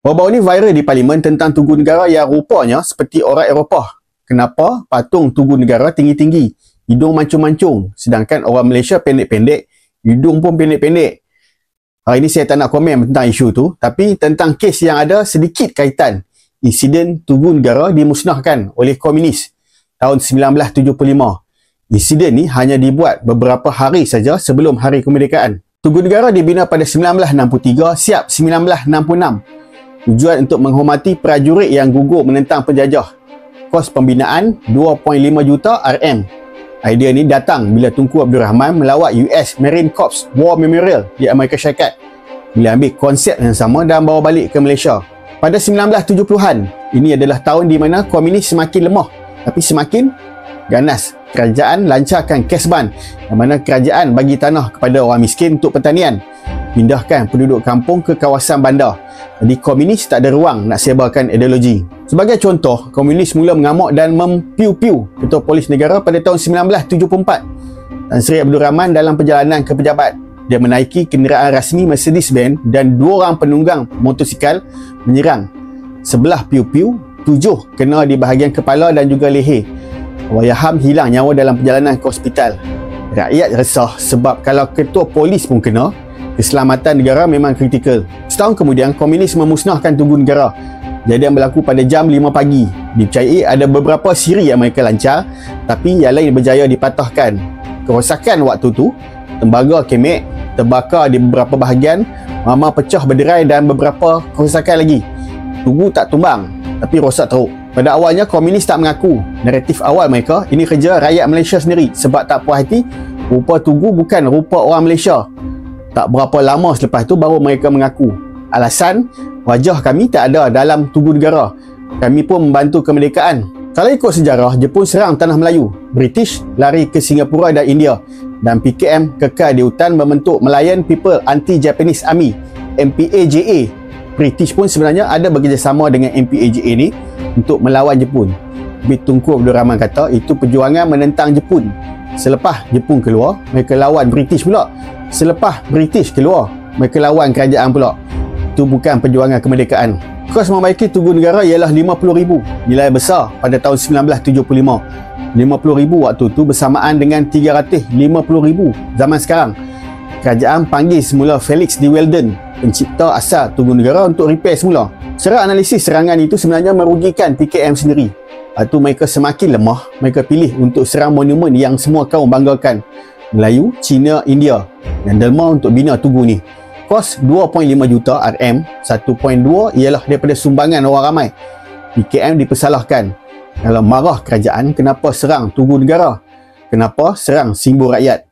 Baru-baru ni viral di Parlimen tentang Tugu Negara yang rupanya seperti orang Eropah. Kenapa patung Tugu Negara tinggi-tinggi, hidung mancung-mancung, sedangkan orang Malaysia pendek-pendek, hidung pun pendek-pendek. Hari ini saya tak nak komen tentang isu tu, tapi tentang kes yang ada sedikit kaitan. Insiden Tugu Negara dimusnahkan oleh komunis tahun 1975. Insiden ni hanya dibuat beberapa hari saja sebelum Hari Kemerdekaan. Tugu Negara dibina pada 1963, siap 1966. Tujuan untuk menghormati prajurit yang gugur menentang penjajah. Kos pembinaan 2.5 juta RM. Idea ni datang bila Tunku Abdul Rahman melawat US Marine Corps War Memorial di Amerika Syarikat. Bila ambil konsep yang sama dan bawa balik ke Malaysia. Pada 1970-an, ini adalah tahun di mana komunis semakin lemah tapi semakin ganas. Kerajaan lancarkan cash ban, yang mana kerajaan bagi tanah kepada orang miskin untuk pertanian. Pindahkan penduduk kampung ke kawasan bandar. Jadi komunis tak ada ruang nak sebarkan ideologi. Sebagai contoh, komunis mula mengamuk dan mempiu-piu Ketua Polis Negara pada tahun 1974. Tan Sri Abdul Rahman dalam perjalanan ke pejabat. Dia menaiki kenderaan rasmi Mercedes-Benz dan 2 orang penunggang motosikal menyerang. Sebelah piu-piu, 7 kena di bahagian kepala dan juga leher. Wahyaham hilang nyawa dalam perjalanan ke hospital. Rakyat resah sebab kalau ketua polis pun kena, keselamatan negara memang kritikal. Setahun kemudian, komunis memusnahkan Tugu Negara. Jadian berlaku pada jam 5 pagi. Dipercayai ada beberapa siri yang mereka lancar, tapi yang lain berjaya dipatahkan. Kerosakan waktu tu, tembaga kemek, terbakar di beberapa bahagian, mama pecah berderai dan beberapa kerosakan lagi. Tugu tak tumbang, tapi rosak teruk. Pada awalnya, komunis tak mengaku. Naratif awal mereka, ini kerja rakyat Malaysia sendiri sebab tak puas hati, rupa Tugu bukan rupa orang Malaysia. Tak berapa lama selepas tu baru mereka mengaku. Alasan, wajah kami tak ada dalam Tugu Negara. Kami pun membantu kemerdekaan. Kalau ikut sejarah, Jepun serang tanah Melayu. British lari ke Singapura dan India. Dan PKM kekal di hutan membentuk Malayan People Anti-Japanese Army, MPAJA. British pun sebenarnya ada bekerjasama dengan MPAJA ni untuk melawan Jepun. Tapi Tunku Abdul Rahman kata itu perjuangan menentang Jepun. Selepas Jepun keluar, mereka lawan British pula. Selepas British keluar, mereka lawan kerajaan pula. Itu bukan perjuangan kemerdekaan. Kos membaiki Tugu Negara ialah RM50,000. Nilai besar pada tahun 1975. RM50,000 waktu tu bersamaan dengan RM350,000 zaman sekarang. Kerajaan panggil semula Felix D. Weldon, pencipta asal Tugu Negara, untuk repair semula. Secara analisis serangan itu sebenarnya merugikan PKM sendiri. Lepas tu mereka semakin lemah, mereka pilih untuk serang monumen yang semua kaum banggakan. Melayu, Cina, India dan Delma untuk bina Tugu ni. Kos 2.5 juta RM, 1.2 ialah daripada sumbangan orang ramai. PKM dipersalahkan. Kalau marah kerajaan, kenapa serang Tugu Negara? Kenapa serang simbol rakyat?